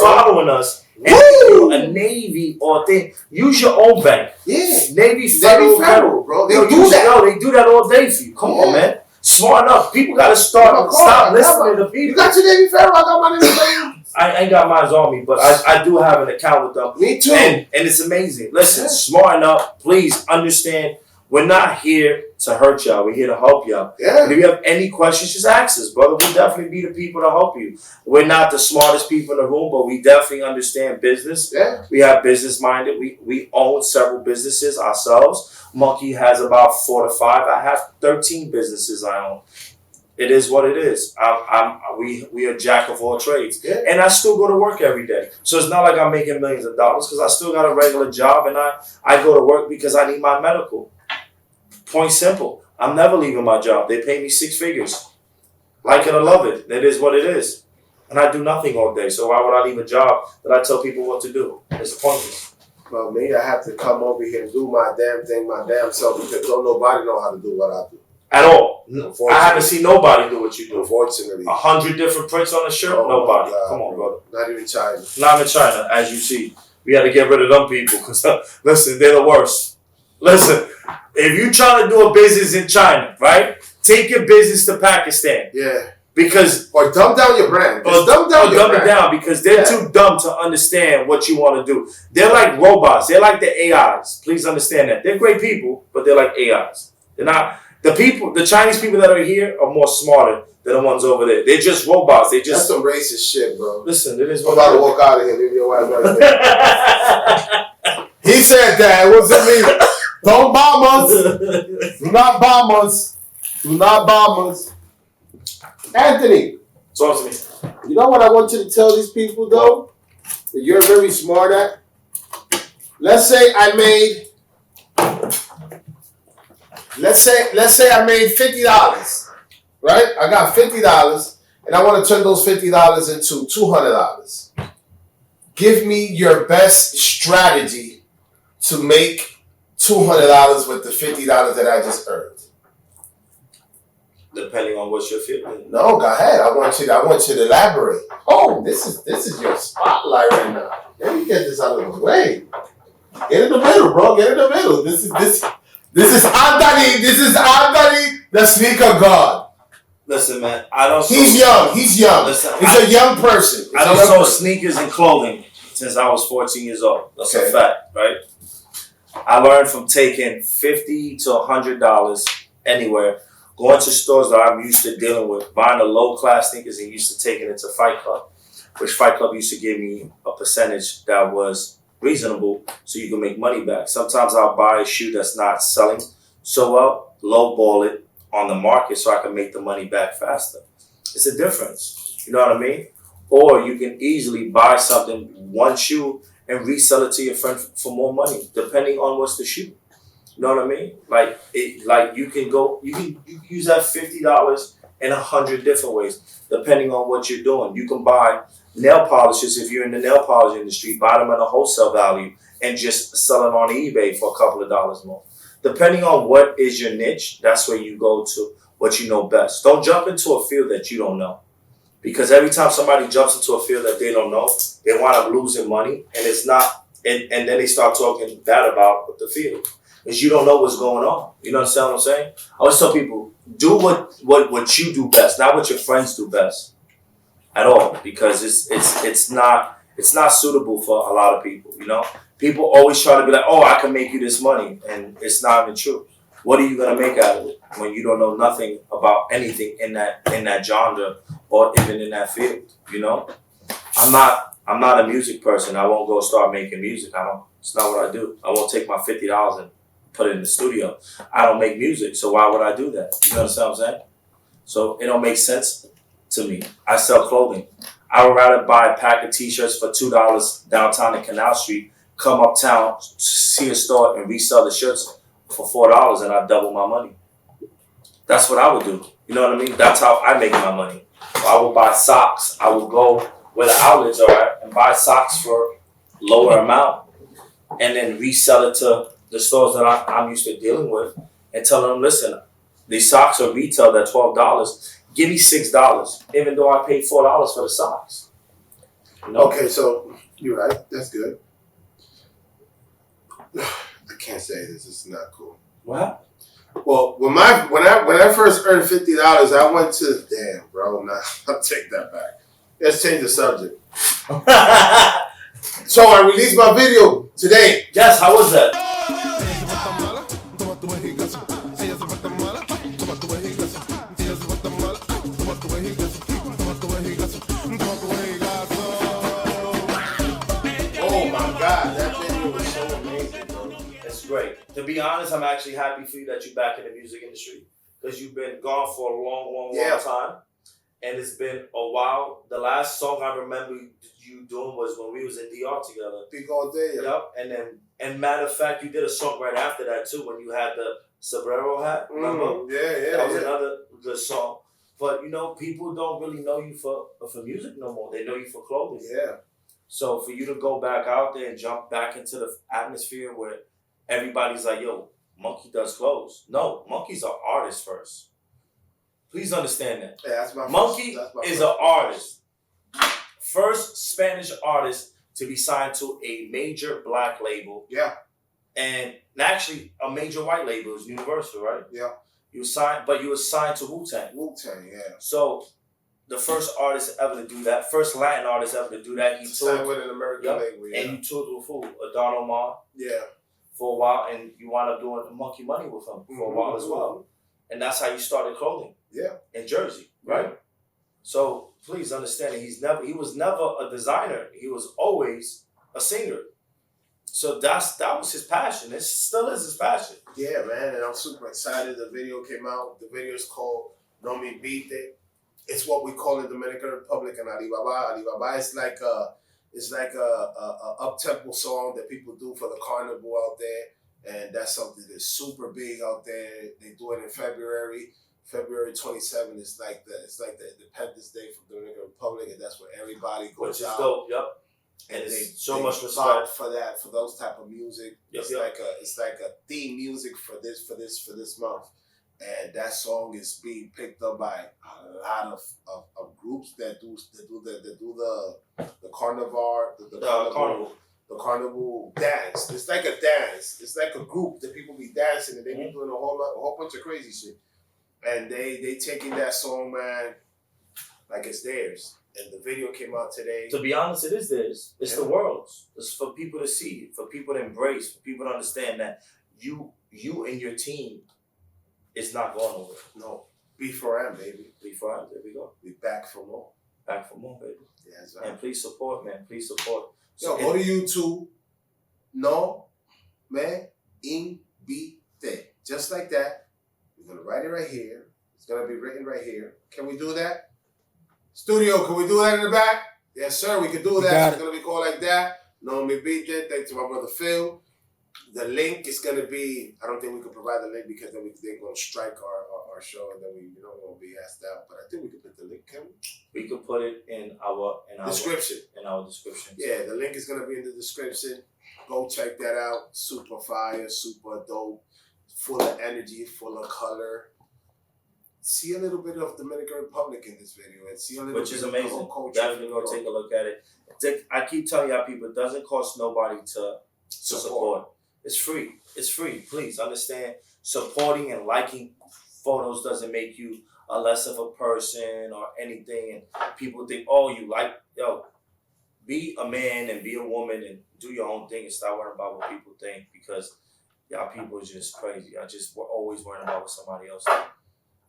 Following us, and you a Navy or thing, use your own bank. Yeah. Navy Federal, bro. They do that. They do that all day for you. Come on, man. Smart enough. People gotta stop listening to people. You got your Navy Federal. I got my Navy Federal. I ain't got mine on me, but I do have an account with them. Me too. And it's amazing. Listen, smart enough. Please understand. We're not here to hurt y'all. We're here to help y'all. Yeah. And if you have any questions, just ask us, brother. We'll definitely be the people to help you. We're not the smartest people in the room, but we definitely understand business. Yeah. We have business minded. We own several businesses ourselves. Monkey has about 4 to 5. I have 13 businesses I own. It is what it is. We are jack of all trades. Yeah. And I still go to work every day. So it's not like I'm making millions of dollars because I still got a regular job and I go to work because I need my medical. Point simple. I'm never leaving my job. They pay me 6 figures. Like it or love it. It is what it is. And I do nothing all day. So why would I leave a job that I tell people what to do? It's pointless. Well, me, I have to come over here and do my damn thing, my damn self, because don't nobody know how to do what I do. At all. I haven't seen nobody do what you do. Unfortunately. 100 different prints on a shirt? Oh, nobody. Come on, brother. Not even China. Not in China, as you see. We had to get rid of them people because, listen, they're the worst. Listen, if you trying to do a business in China, right? Take your business to Pakistan. Yeah. Because or dumb down your brand. Or dumb it down because they're too dumb to understand what you want to do. They're like robots. They're like the AIs. Please understand that. They're great people, but they're like AIs. They're not the Chinese people that are here are more smarter than the ones over there. They're just robots. That's some racist shit, bro. Listen, it is I'm about to walk out of here. Leave your wife right there. He said that. It wasn't me. Don't bomb us. Do not bomb us. Do not bomb us. Anthony. Talk to me. You know what I want you to tell these people, though? That you're very smart at? Let's say I made $50. Right? I got $50 and I want to turn those $50 into $200. Give me your best strategy to make $200 with the $50 that I just earned. Depending on what you're feeling. No, go ahead. I want you to elaborate. Oh, this is your spotlight right now. Let me get this out of the way. Get in the middle, bro. Get in the middle. This is Anthony. This is Anthony, the sneaker god. Listen, man. He's young. Listen, he's a young person. I don't sew sneakers and clothing since I was 14 years old. That's a fact, right? I learned from taking $50 to $100 anywhere, going to stores that I'm used to dealing with, buying the low-class sneakers and used to taking it to Fight Club, which Fight Club used to give me a percentage that was reasonable so you can make money back. Sometimes I'll buy a shoe that's not selling so well, lowball it on the market so I can make the money back faster. It's a difference. You know what I mean? Or you can easily buy something, one shoe, and resell it to your friend for more money, depending on what's the shoe. You know what I mean? You can use that $50 in 100 different ways, depending on what you're doing. You can buy nail polishes if you're in the nail polish industry, buy them at a wholesale value and just sell it on eBay for a couple of dollars more. Depending on what is your niche, that's where you go to what you know best. Don't jump into a field that you don't know. Because every time somebody jumps into a field that they don't know, they wind up losing money, and it's not. And then they start talking bad about the field, because you don't know what's going on. You understand what I'm saying? I always tell people, do what you do best, not what your friends do best, at all, because it's not suitable for a lot of people. You know, people always try to be like, oh, I can make you this money, and it's not even true. What are you gonna make out of it when you don't know nothing about anything in that genre or even in that field? You know, I'm not a music person. I won't go start making music. It's not what I do. I won't take my $50 and put it in the studio. I don't make music, so why would I do that? You understand what I'm saying? So it don't make sense to me. I sell clothing. I would rather buy a pack of t-shirts for $2 downtown in Canal Street, come uptown, see a store and resell the shirts for $4, and I double my money. That's what I would do. You know what I mean? That's how I make my money. I would buy socks. I would go where the outlets are at and buy socks for lower amount, and then resell it to the stores that I'm used to dealing with, and tell them, listen, these socks are retailed at $12. Give me $6, even though I paid $4 for the socks. You know? Okay, so you're right. That's good. I can't say this. It's not cool. What? Well, when I first earned $50, I went to damn, bro. Nah, I'll take that back. Let's change the subject. So I released my video today. Yes, how was that? Oh my God, that video was so amazing, bro. It's great. To be honest, I'm actually happy for you that you're back in the music industry, because you've been gone for a long time, and it's been a while. The last song I remember you doing was when we was in DR together. Big all day. Yep. And matter of fact, you did a song right after that too, when you had the sombrero hat. Remember? Yeah. That was another good song. But you know, people don't really know you for music no more. They know you for clothing. Yeah. So for you to go back out there and jump back into the atmosphere where everybody's like, yo, Monkey does clothes. No, Monkey's an artist first. Please understand that. Yeah, that's my Monkey is an artist. First Spanish artist to be signed to a major black label. Yeah. And actually a major white label is Universal, right? Yeah. You were signed to Wu-Tang. Wu-Tang, yeah. So the first artist ever to do that, first Latin artist ever to do that, he toured with an American label, yeah. And you toured with who? Don Omar. Yeah. For a while, and you wound up doing Monkey Money with him for a while as well. And that's how you started clothing. Yeah. In Jersey, right? So please understand that he was never a designer. He was always a singer. So that was his passion. It still is his passion. Yeah, man, and I'm super excited. The video came out. The video is called No Me Beat. It's what we call in Dominican Republic an Alibaba. Alibaba is like a up-tempo song that people do for the carnival out there, and that's something that's super big out there. They do it in February. February 27th is like the Independence Day for the Dominican Republic, and that's where everybody goes Which is out. dope. Yep. And And so much respect for that, for those type of music. It's like a theme music for this month. And that song is being picked up by a lot of groups that do the carnival, the carnival dance. It's like a dance. It's like a group that people be dancing, and they be doing a whole bunch of crazy shit. And they taking that song, man, like it's theirs. And the video came out today. To be honest, it is theirs. It's the world's. It's for people to see, for people to embrace, for people to understand that you and your team is not going nowhere. No. B4M, baby. B4M, there we go. We back for more. Back for more, baby. Yeah, that's right. And please support, man. Please support. Yo, go to YouTube. No me invite. Just like that. We're going to write it right here. It's going to be written right here. Can we do that? Studio, can we do that in the back? Yes, sir. We can do that. It's going to be called like that. No me invite. Thanks to my brother Phil. The link is going to be, I don't think we can provide the link because then they're going to strike our show and then we won't be asked out. But I think we can put the link, can we? We can put it in our description. In our description. Yeah, the link is going to be in the description. Go check that out. Super fire, super dope, full of energy, full of color. see a little bit of Dominican Republic in this video and see a little which bit is of amazing. the whole culture. Definitely go take a look at it. I keep telling y'all people, it doesn't cost nobody to support. It's free. It's free. Please understand. Supporting and liking photos doesn't make you a less of a person or anything. And people think, oh, you like, be a man and be a woman and do your own thing and stop worrying about what people think, because y'all people is just crazy. We're always worrying about what somebody else thinks.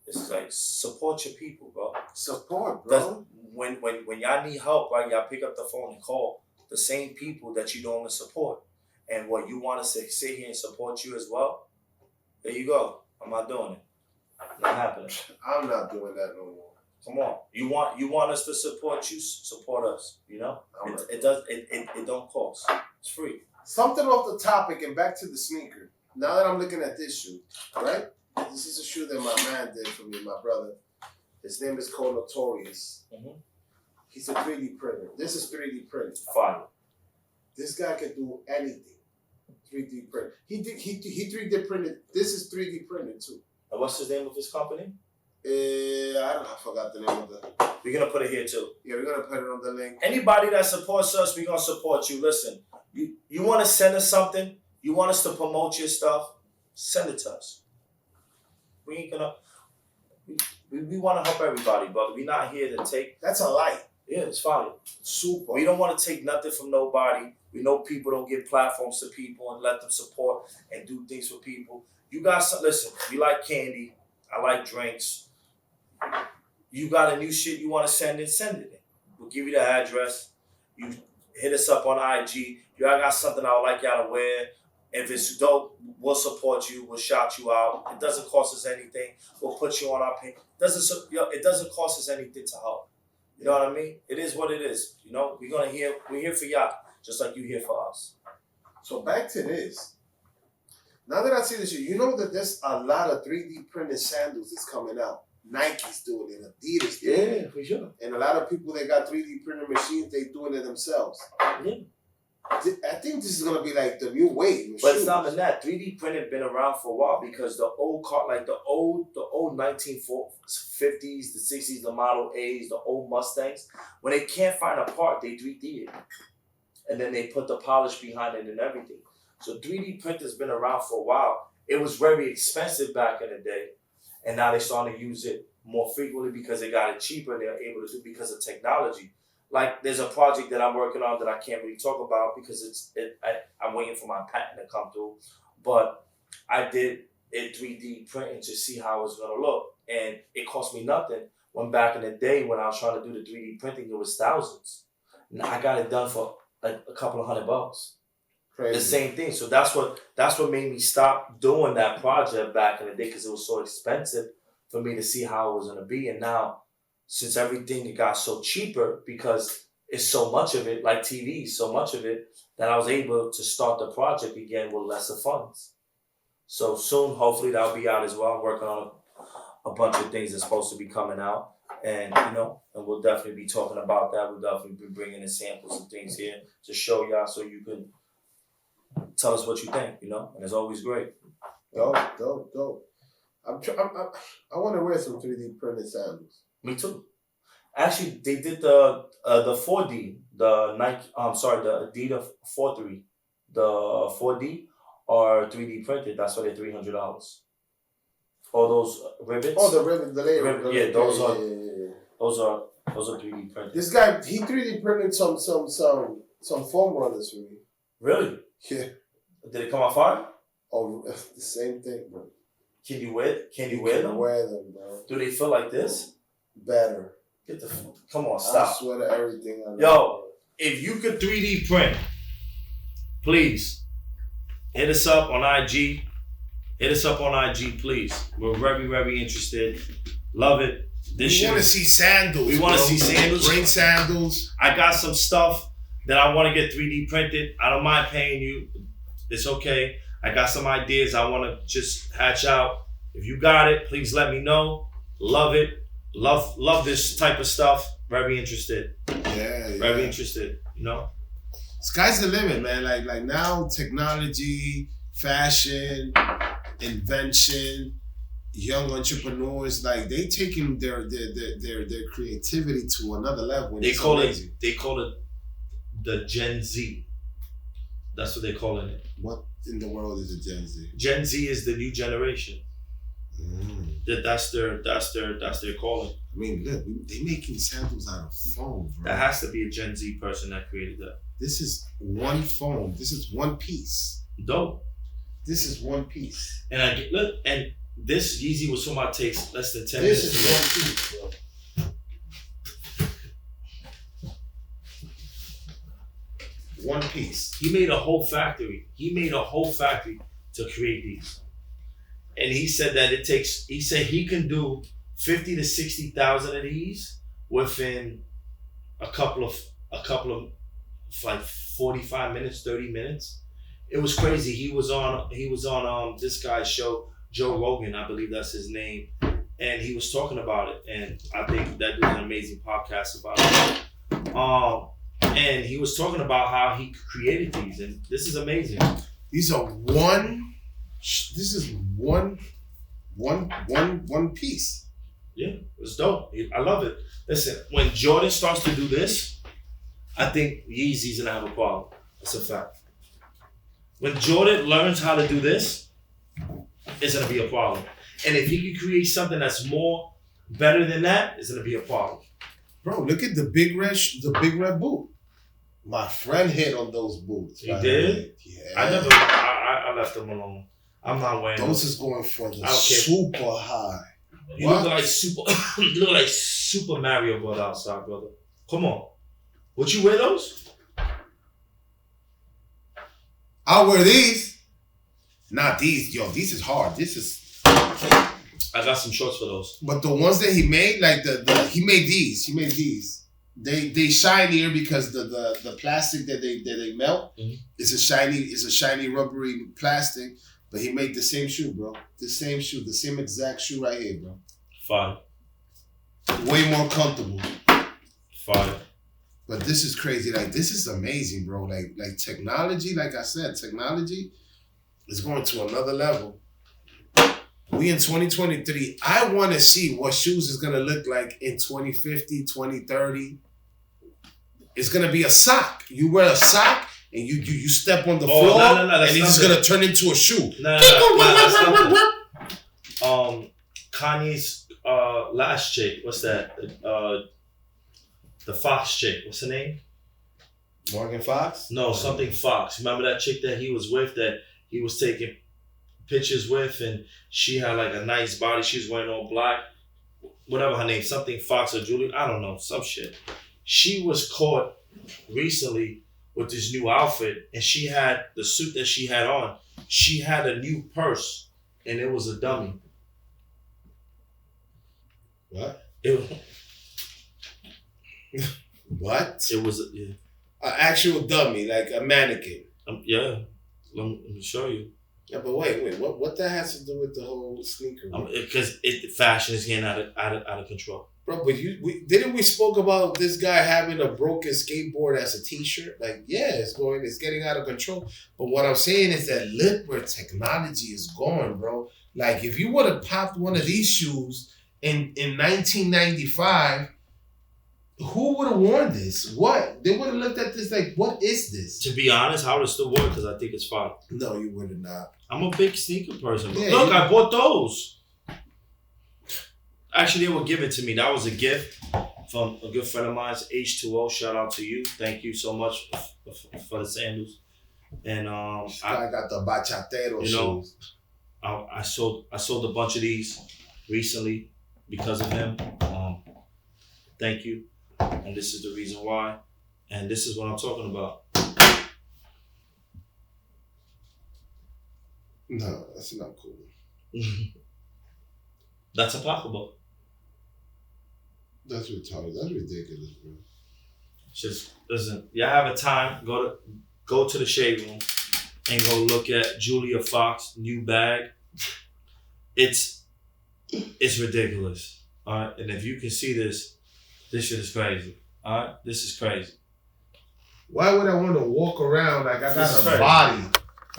It's like, support your people, bro. Support, bro. When y'all need help, right, y'all pick up the phone and call the same people that you normally support. And what you want us to sit here and support you as well, there you go. I'm not doing it. Not happening. I'm not doing that no more. Come on. You want us to support you, support us. You know? It don't cost. It's free. Something off the topic and back to the sneaker. Now that I'm looking at this shoe, right? This is a shoe that my man did for me, my brother. His name is called Notorious. Mm-hmm. He's a 3D printer. This is 3D printed. Fine. This guy can do anything. 3D print. He 3D printed. This is 3D printed too. And what's his name of his company? I forgot the name of the. We're gonna put it here too. Yeah, we're gonna put it on the link. Anybody that supports us, we're gonna support you. Listen, you want to send us something? You want us to promote your stuff? Send it to us. We ain't gonna. We want to help everybody, but we're not here to take. That's a light. Yeah, it's fine. Super. We don't want to take nothing from nobody. We know people don't give platforms to people and let them support and do things for people. You guys, listen, you like candy. I like drinks. You got a new shit you want to send it in. We'll give you the address. You hit us up on IG. Y'all got something I would like y'all to wear. If it's dope, we'll support you. We'll shout you out. It doesn't cost us anything. We'll put you on our page. It doesn't cost us anything to help. You know what I mean? It is what it is. You know, we're here for y'all, just like you here for us. So back to this. Now that I see this, you know that there's a lot of 3D printed sandals that's coming out. Nike's doing it, Adidas doing it. Yeah, for sure. And a lot of people that got 3D printed machines, they doing it themselves. Yeah. I think this is gonna be like the new wave. But it's not than that. 3D printing been around for a while, because the old car, like the old 1950s, the 60s, the Model A's, the old Mustangs, when they can't find a part, they 3D it, and then they put the polish behind it and everything. So 3D printer's been around for a while. It was very expensive back in the day, and now they're starting to use it more frequently because they got it cheaper and they're able to do because of technology. Like, there's a project that I'm working on that I can't really talk about because I'm waiting for my patent to come through. But I did it 3D printing to see how it's going to look. And it cost me nothing. When back in the day when I was trying to do the 3D printing, it was thousands. And I got it done for like a couple of $100. Crazy. The same thing. So that's what made me stop doing that project back in the day, because it was so expensive for me to see how it was going to be. And now, since everything got so cheaper, because it's so much of it, like TV, so much of it, that I was able to start the project again with lesser funds. So soon, hopefully, that'll be out as well. I'm working on a bunch of things that's supposed to be coming out. And, and we'll definitely be talking about that. We'll definitely be bringing in samples and things here to show y'all so you can tell us what you think, and it's always great. Dope. I want to wear some 3D printed sandals. Me too. Actually, they did the 4D, the Adidas 4.3, the 4D are 3D printed. That's why they're $300. All those ribbons. Oh, the ribbons, the layer. Yeah, those are 3D printed. This guy, he 3D printed some foam runners for me. Really? Yeah. Did it come out fine? Oh, the same thing, bro. Can you wear them? Wear them, bro. Do they feel like this? Better. Come on, stop. I swear to everything. Yo, if you could 3D print, please hit us up on IG. Hit us up on IG, please. We're very, very interested. Love it. We want to see sandals. We want to see sandals. Bring sandals. I got some stuff that I want to get 3D printed. I don't mind paying you. It's okay. I got some ideas I want to just hatch out. If you got it, please let me know. Love it. Love this type of stuff. Very interested. Yeah. Very interested. Sky's the limit, man. Like now, technology, fashion, invention, young entrepreneurs, like they taking their creativity to another level. They call it the Gen Z. That's what they're calling it. What in the world is a Gen Z? Gen Z is the new generation. That's their calling. I mean, look, they making samples out of foam, bro. That has to be a Gen Z person that created that. This is one foam. This is one piece. Dope. This is one piece. And and this Yeezy was somebody takes less than 10 minutes. This is one piece, bro. One piece. He made a whole factory. To create these. And he said that he said he can do 50 to 60,000 of these within a couple of like 45 minutes, 30 minutes. It was crazy. He was on this guy's show, Joe Rogan, I believe that's his name. And he was talking about it. And I think that dude's an amazing podcast about it. And he was talking about how he created these, and this is amazing. These are one piece. Yeah, it's dope. I love it. Listen, when Jordan starts to do this, I think Yeezy's gonna have a problem. That's a fact. When Jordan learns how to do this, it's gonna be a problem. And if he can create something that's more better than that, it's gonna be a problem. Bro, look at the big red boot. My friend hit on those boots. He did? Yeah. I left them alone. I'm not wearing those. Is going for the super high. You look like Super Mario Bros. Outside, brother. Come on. Would you wear those? I'll wear these. Not these. Yo, these is hard. This is... I got some shorts for those. But the ones that he made, like he made these. They shinier because the plastic that they melt is a shiny rubbery plastic. But he made the same shoe, bro. The same exact shoe right here, bro. Fine. Way more comfortable. Fine. But this is crazy. Like, this is amazing, bro. Like technology, like I said, technology is going to another level. We in 2023. I want to see what shoes is going to look like in 2050, 2030. It's going to be a sock. You wear a sock and you step on the floor and it's just going to turn into a shoe. Kanye's last chick, what's that? The Fox chick, what's her name? Morgan Fox? No, something Fox. Remember that chick that he was with that he was taking pictures with, and she had like a nice body. She was wearing all black. Whatever her name, something Fox or Julie, I don't know, some shit. She was caught recently with this new outfit, and she had the suit that she had on. She had a new purse, and it was a dummy. What? What? It was an actual dummy, like a mannequin. Yeah, let me show you. Yeah, but wait, what that has to do with the whole sneaker? Because fashion is getting out of control. Bro, but didn't we spoke about this guy having a broken skateboard as a t-shirt? Like, yeah, it's getting out of control. But what I'm saying is that look where technology is going, bro. Like, if you would have popped one of these shoes in 1995, who would have worn this? What? They would have looked at this like, what is this? To be honest, I would have still worn it because I think it's fine. No, you would have not. I'm a big sneaker person. Yeah, look, I bought those. Actually, they were given to me. That was a gift from a good friend of mine, H2O. Shout out to you. Thank you so much for the sandals. And I got the bachatero shoes. I sold a bunch of these recently because of him. Thank you. And this is the reason why. And this is what I'm talking about. No, that's not cool. That's applicable. That's retarded. That's ridiculous, bro. Just listen. Y'all have a time. Go to the shade room and go look at Julia Fox new bag. It's ridiculous. All right, and if you can see this shit is crazy. All right, this is crazy. Why would I want to walk around like I got a body?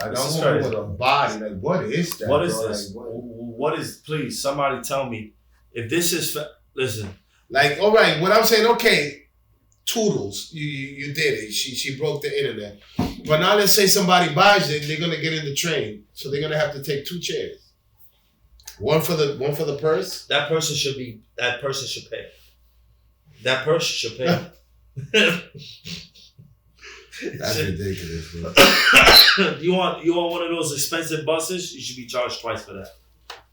Like I'm walking with a body. Like, what is that? What is bro? this? Like, what is? Please, somebody tell me if this is. Listen. Like, all right, what I'm saying, okay, Toodles, you did it. She broke the internet. But now let's say somebody buys it, and they're gonna get in the train, so they're gonna have to take 2 chairs. One for the purse. That person should pay. That person should pay. That's ridiculous, bro. You want one of those expensive buses? You should be charged twice for that.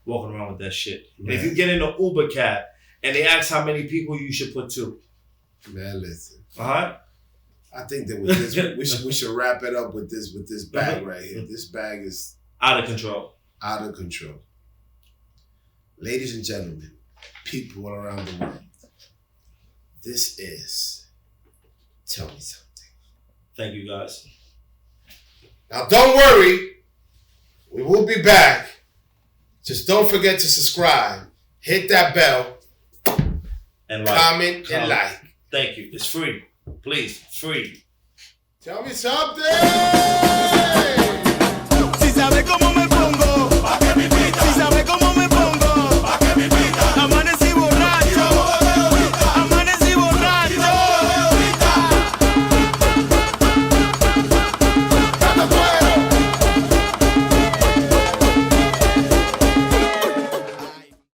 Walking around with that shit. And if you get in an Uber cab and they ask how many people, you should put 2. Man, listen. Alright? I think that with this, we should wrap it up with this bag right here. This bag is out of control. Out of control. Ladies and gentlemen, people all around the world, this is Tell Me Something. Thank you, guys. Now, don't worry. We will be back. Just don't forget to subscribe. Hit that bell. And like. Comment and like. Thank you. It's free. Please, free. Tell me something. Si sabe cómo me